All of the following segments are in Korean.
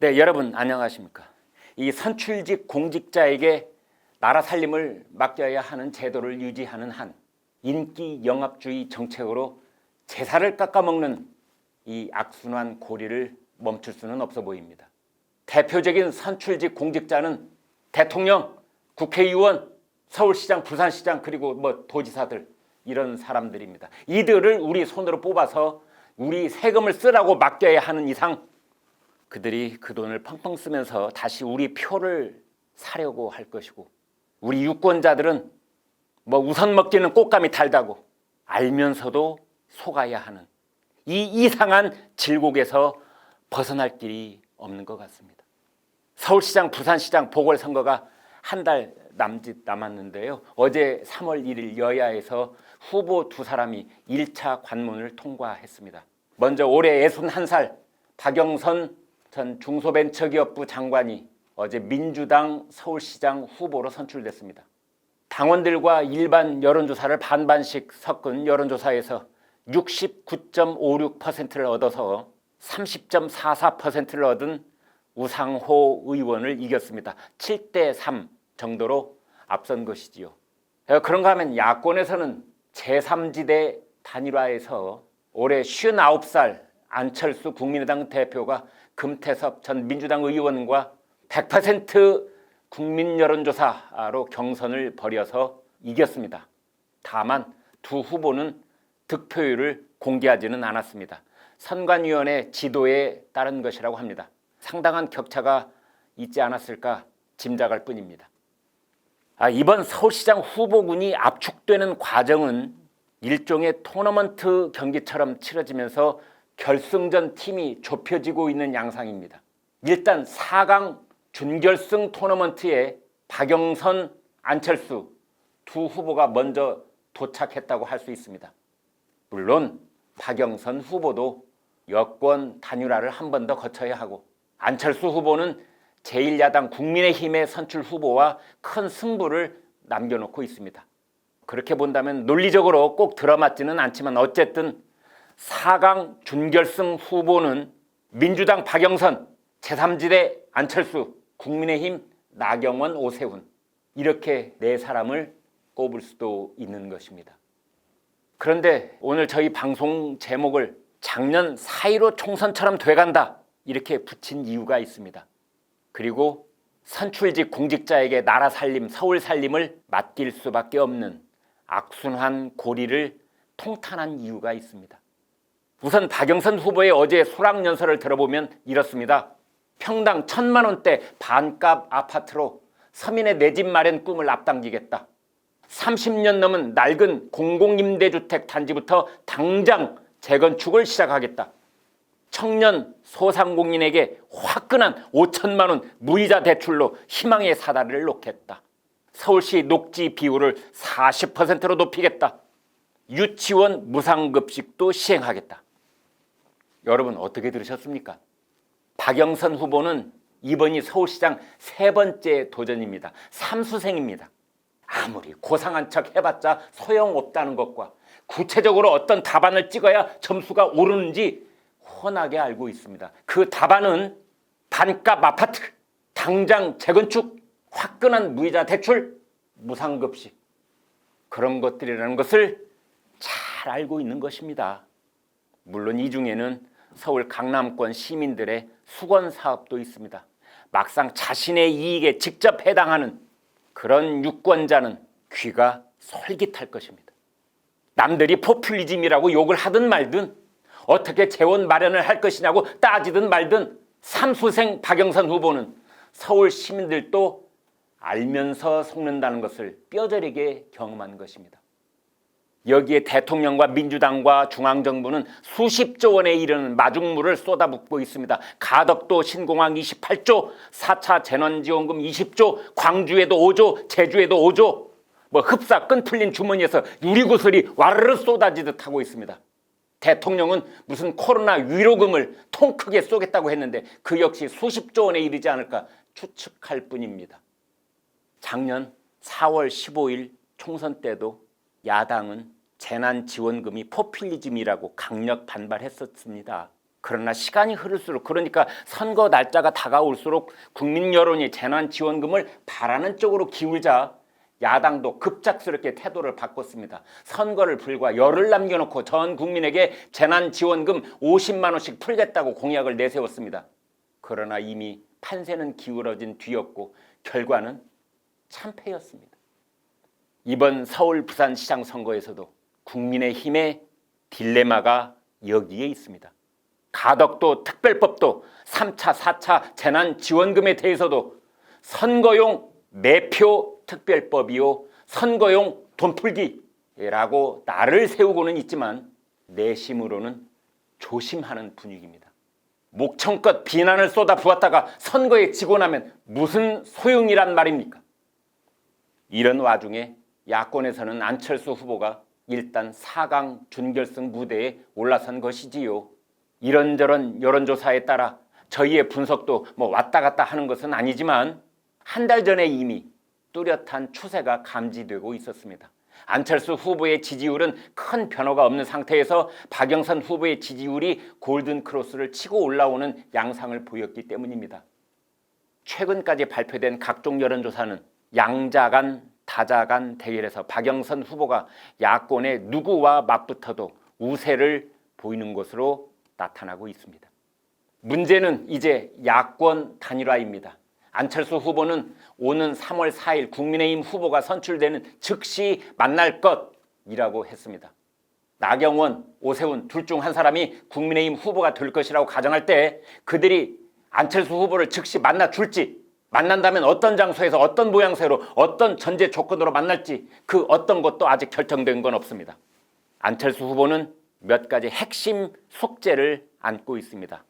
네, 여러분 안녕하십니까? 이 선출직 공직자에게 나라 살림을 맡겨야 하는 제도를 유지하는 한 인기 영합주의 정책으로 제사를 깎아먹는 이 악순환 고리를 멈출 수는 없어 보입니다. 대표적인 선출직 공직자는 대통령, 국회의원, 서울시장, 부산시장 그리고 도지사들 이런 사람들입니다. 이들을 우리 손으로 뽑아서 우리 세금을 쓰라고 맡겨야 하는 이상 그들이 그 돈을 펑펑 쓰면서 다시 우리 표를 사려고 할 것이고, 우리 유권자들은 우선 먹기는 꽃감이 달다고 알면서도 속아야 하는 이 이상한 질곡에서 벗어날 길이 없는 것 같습니다. 서울시장, 부산시장 보궐선거가 한 달 남짓 남았는데요. 어제 3월 1일 여야에서 후보 두 사람이 1차 관문을 통과했습니다. 먼저 올해 61살 박영선 전 중소벤처기업부 장관이 어제 민주당 서울시장 후보로 선출됐습니다. 당원들과 일반 여론조사를 반반씩 섞은 여론조사에서 69.56%를 얻어서 30.44%를 얻은 우상호 의원을 이겼습니다. 7대3 정도로 앞선 것이지요. 그런가 하면 야권에서는 제3지대 단일화에서 올해 59살 안철수 국민의당 대표가 금태섭 전 민주당 의원과 100% 국민 여론조사로 경선을 벌여서 이겼습니다. 다만 두 후보는 득표율을 공개하지는 않았습니다. 선관위원회 지도에 따른 것이라고 합니다. 상당한 격차가 있지 않았을까 짐작할 뿐입니다. 이번 서울시장 후보군이 압축되는 과정은 일종의 토너먼트 경기처럼 치러지면서 결승전 팀이 좁혀지고 있는 양상입니다. 일단 4강 준결승 토너먼트에 박영선, 안철수 두 후보가 먼저 도착했다고 할 수 있습니다. 물론 박영선 후보도 여권 단일화를 한 번 더 거쳐야 하고, 안철수 후보는 제1야당 국민의힘의 선출 후보와 큰 승부를 남겨놓고 있습니다. 그렇게 본다면 논리적으로 꼭 들어맞지는 않지만 어쨌든 4강 준결승 후보는 민주당 박영선, 제3지대 안철수, 국민의힘 나경원, 오세훈 이렇게 네 사람을 꼽을 수도 있는 것입니다. 그런데 오늘 저희 방송 제목을 작년 4.15 총선처럼 돼간다 이렇게 붙인 이유가 있습니다. 그리고 선출직 공직자에게 나라 살림, 서울 살림을 맡길 수밖에 없는 악순환 고리를 통탄한 이유가 있습니다. 우선 박영선 후보의 어제 수락연설을 들어보면 이렇습니다. 평당 1,000만 원대 반값 아파트로 서민의 내 집 마련 꿈을 앞당기겠다. 30년 넘은 낡은 공공임대주택 단지부터 당장 재건축을 시작하겠다. 청년 소상공인에게 화끈한 5천만 원 무이자 대출로 희망의 사다리를 놓겠다. 서울시 녹지 비율을 40%로 높이겠다. 유치원 무상급식도 시행하겠다. 여러분 어떻게 들으셨습니까? 박영선 후보는 이번이 서울시장 세 번째 도전입니다. 삼수생입니다. 아무리 고상한 척 해봤자 소용없다는 것과 구체적으로 어떤 답안을 찍어야 점수가 오르는지 훤하게 알고 있습니다. 그 답안은 반값 아파트, 당장 재건축, 화끈한 무이자 대출, 무상급식 그런 것들이라는 것을 잘 알고 있는 것입니다. 물론 이 중에는 서울 강남권 시민들의 수건 사업도 있습니다. 막상 자신의 이익에 직접 해당하는 그런 유권자는 귀가 솔깃할 것입니다. 남들이 포퓰리즘이라고 욕을 하든 말든 어떻게 재원 마련을 할 것이냐고 따지든 말든 삼수생 박영선 후보는 서울 시민들도 알면서 속는다는 것을 뼈저리게 경험한 것입니다. 여기에 대통령과 민주당과 중앙정부는 수십조 원에 이르는 마중물을 쏟아붓고 있습니다. 가덕도 신공항 28조, 4차 재난지원금 20조, 광주에도 5조, 제주에도 5조, 흡사 끈 풀린 주머니에서 유리구슬이 와르르 쏟아지듯 하고 있습니다. 대통령은 무슨 코로나 위로금을 통 크게 쏘겠다고 했는데 그 역시 수십조 원에 이르지 않을까 추측할 뿐입니다. 작년 4월 15일 총선 때도 야당은 재난지원금이 포퓰리즘이라고 강력 반발했었습니다. 그러나 시간이 흐를수록, 그러니까 선거 날짜가 다가올수록 국민 여론이 재난지원금을 바라는 쪽으로 기울자 야당도 급작스럽게 태도를 바꿨습니다. 선거를 불과 열흘 남겨놓고 전 국민에게 재난지원금 50만 원씩 풀겠다고 공약을 내세웠습니다. 그러나 이미 판세는 기울어진 뒤였고 결과는 참패였습니다. 이번 서울 부산시장 선거에서도 국민의힘의 딜레마가 여기에 있습니다. 가덕도 특별법도 3차, 4차 재난지원금에 대해서도 선거용 매표 특별법이요, 선거용 돈풀기라고 날을 세우고는 있지만 내심으로는 조심하는 분위기입니다. 목청껏 비난을 쏟아부었다가 선거에 지고 나면 무슨 소용이란 말입니까? 이런 와중에 야권에서는 안철수 후보가 일단 4강 준결승 무대에 올라선 것이지요. 이런저런 여론조사에 따라 저희의 분석도 왔다 갔다 하는 것은 아니지만 한 달 전에 이미 뚜렷한 추세가 감지되고 있었습니다. 안철수 후보의 지지율은 큰 변화가 없는 상태에서 박영선 후보의 지지율이 골든크로스를 치고 올라오는 양상을 보였기 때문입니다. 최근까지 발표된 각종 여론조사는 양자간, 다자간 대결에서 박영선 후보가 야권의 누구와 맞붙어도 우세를 보이는 것으로 나타나고 있습니다. 문제는 이제 야권 단일화입니다. 안철수 후보는 오는 3월 4일 국민의힘 후보가 선출되는 즉시 만날 것이라고 했습니다. 나경원, 오세훈 둘 중 한 사람이 국민의힘 후보가 될 것이라고 가정할 때 그들이 안철수 후보를 즉시 만나 줄지, 만난다면 어떤 장소에서 어떤 모양새로 어떤 전제 조건으로 만날지 그 어떤 것도 아직 결정된 건 없습니다. 안철수 후보는 몇 가지 핵심 숙제를 안고 있습니다.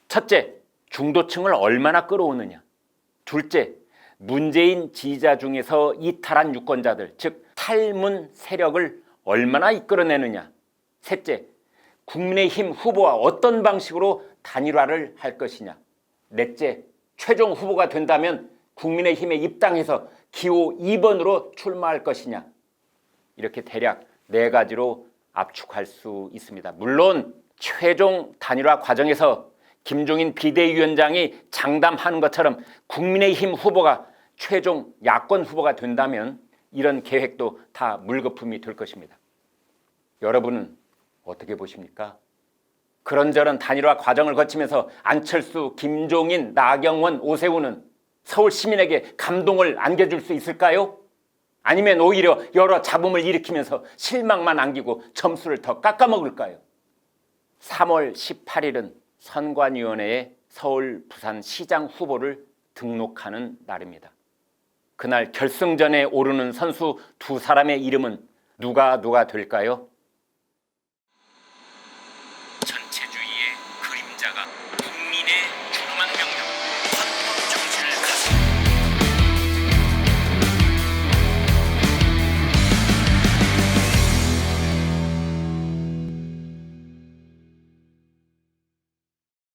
첫째, 중도층을 얼마나 끌어오느냐. 둘째, 문재인 지지자 중에서 이탈한 유권자들, 즉 탈문 세력을 얼마나 이끌어내느냐. 셋째, 국민의힘 후보와 어떤 방식으로 단일화를 할 것이냐. 넷째, 최종 후보가 된다면 국민의힘에 입당해서 기호 2번으로 출마할 것이냐. 이렇게 대략 4가지로 압축할 수 있습니다. 물론 최종 단일화 과정에서 김종인 비대위원장이 장담하는 것처럼 국민의힘 후보가 최종 야권 후보가 된다면 이런 계획도 다 물거품이 될 것입니다. 여러분은 어떻게 보십니까? 그런저런 단일화 과정을 거치면서 안철수, 김종인, 나경원, 오세훈은 서울 시민에게 감동을 안겨줄 수 있을까요? 아니면 오히려 여러 잡음을 일으키면서 실망만 안기고 점수를 더 깎아먹을까요? 3월 18일은 선관위원회에 서울 부산시장 후보를 등록하는 날입니다. 그날 결승전에 오르는 선수 2사람의 이름은 누가 될까요?